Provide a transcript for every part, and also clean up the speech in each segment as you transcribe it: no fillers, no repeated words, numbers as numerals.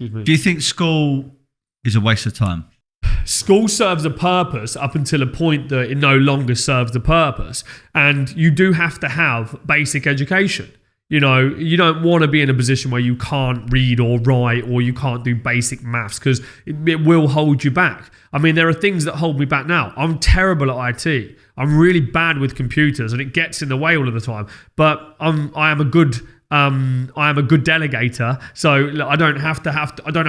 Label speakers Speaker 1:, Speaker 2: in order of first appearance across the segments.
Speaker 1: Do you think school is a waste of time?
Speaker 2: School serves a purpose up until a point that it no longer serves the purpose. And you do have to have basic education. You know, you don't want to be in a position where you can't read or write or you can't do basic maths because it will hold you back. I mean, there are things that hold me back now. I'm terrible at IT. I'm really bad with computers and it gets in the way all of the time. But I am a good delegator, so I don't have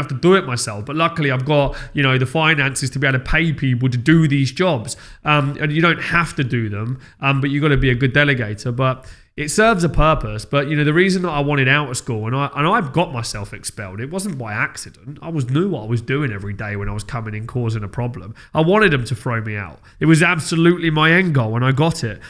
Speaker 2: to do it myself. But luckily, I've got the finances to be able to pay people to do these jobs, and you don't have to do them, but you've got to be a good delegator. But it serves a purpose. But the reason that I wanted out of school, and I've got myself expelled, it wasn't by accident. I knew what I was doing every day when I was coming in causing a problem. I wanted them to throw me out. It was absolutely my end goal, and I got it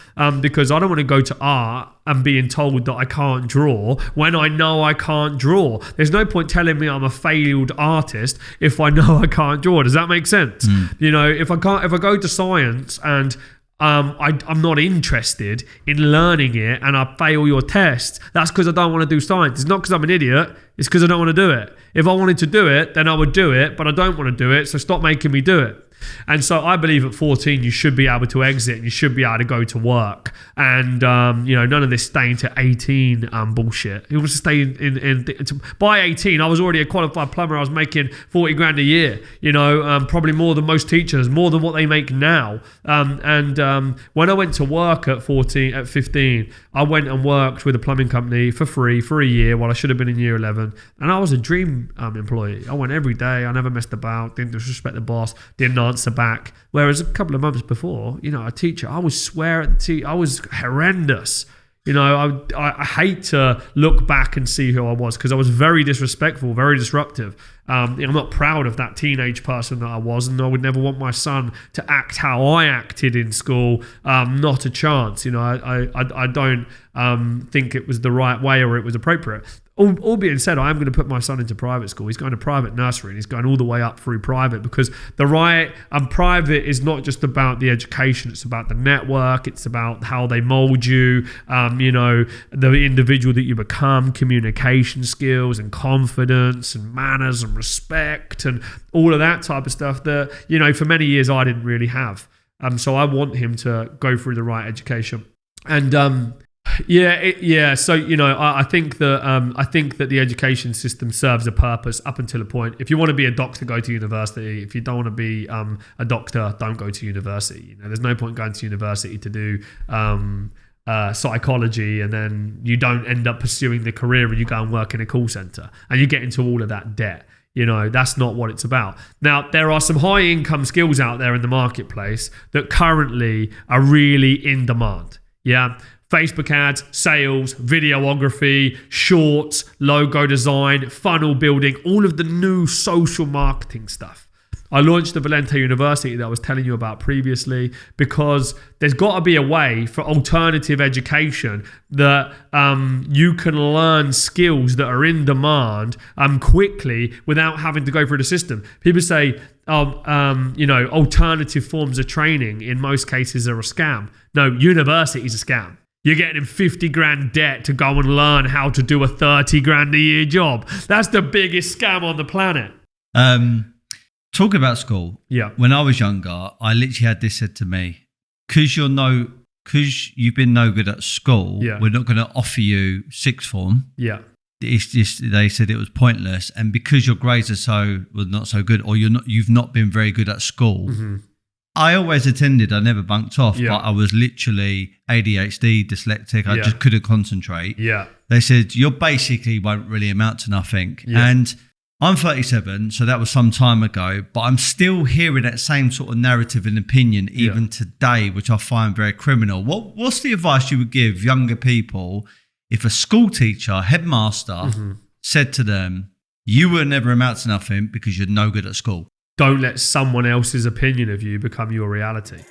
Speaker 2: because I don't want to go to art and being told that I can't draw when I know I can't draw. There's no point telling me I'm a failed artist if I know I can't draw. Does that make sense? If I go to science and I'm not interested in learning it and I fail your test, that's because I don't want to do science. It's not because I'm an idiot, it's because I don't want to do it. If I wanted to do it, then I would do it, but I don't want to do it, so stop making me do it. And so I believe at 14 you should be able to exit and you should be able to go to work, and none of this staying to 18 bullshit. It was staying by 18 I was already a qualified plumber. I was making 40 grand a year, probably more than most teachers, more than what they make now. And when I went to work at 15, I went and worked with a plumbing company for free for a year while I should have been in year 11, and I was a dream employee. I went every day, I never messed about, didn't disrespect the boss, didn't answer back. Whereas a couple of months before, a teacher, I would swear at the teacher, I was horrendous. I hate to look back and see who I was because I was very disrespectful, very disruptive. I'm not proud of that teenage person that I was, and I would never want my son to act how I acted in school. Not a chance. I don't think it was the right way or it was appropriate. All being said, I am going to put my son into private school. He's going to private nursery and he's going all the way up through private, because the right and private is not just about the education. It's about the network. It's about how they mold you, the individual that you become, communication skills and confidence and manners and respect and all of that type of stuff that, for many years I didn't really have. So I want him to go through the right education. And, So I think that the education system serves a purpose up until a point. If you want to be a doctor, go to university. If you don't want to be a doctor, don't go to university. There's no point going to university to do psychology and then you don't end up pursuing the career and you go and work in a call center and you get into all of that debt. That's not what it's about. Now, there are some high income skills out there in the marketplace that currently are really in demand. Yeah. Facebook ads, sales, videography, shorts, logo design, funnel building, all of the new social marketing stuff. I launched the Valente University that I was telling you about previously because there's got to be a way for alternative education that you can learn skills that are in demand quickly without having to go through the system. People say, alternative forms of training in most cases are a scam. No, university is a scam. You're getting in 50 grand debt to go and learn how to do a 30 grand a year job. That's the biggest scam on the planet.
Speaker 1: Talking about school. Yeah. When I was younger, I literally had this said to me, because you've been no good at school, we're not going to offer you sixth form. Yeah. It's just, they said it was pointless. And because your grades are not so good, or you've not been very good at school. Mm-hmm. I always attended. I never bunked off, but I was literally ADHD, dyslexic. I just couldn't concentrate. Yeah. They said, you basically won't really amount to nothing. Yeah. And I'm 37, so that was some time ago, but I'm still hearing that same sort of narrative and opinion even today, which I find very criminal. What's the advice you would give younger people if a school teacher, headmaster, said to them, you will never amount to nothing because you're no good at school?
Speaker 2: Don't let someone else's opinion of you become your reality.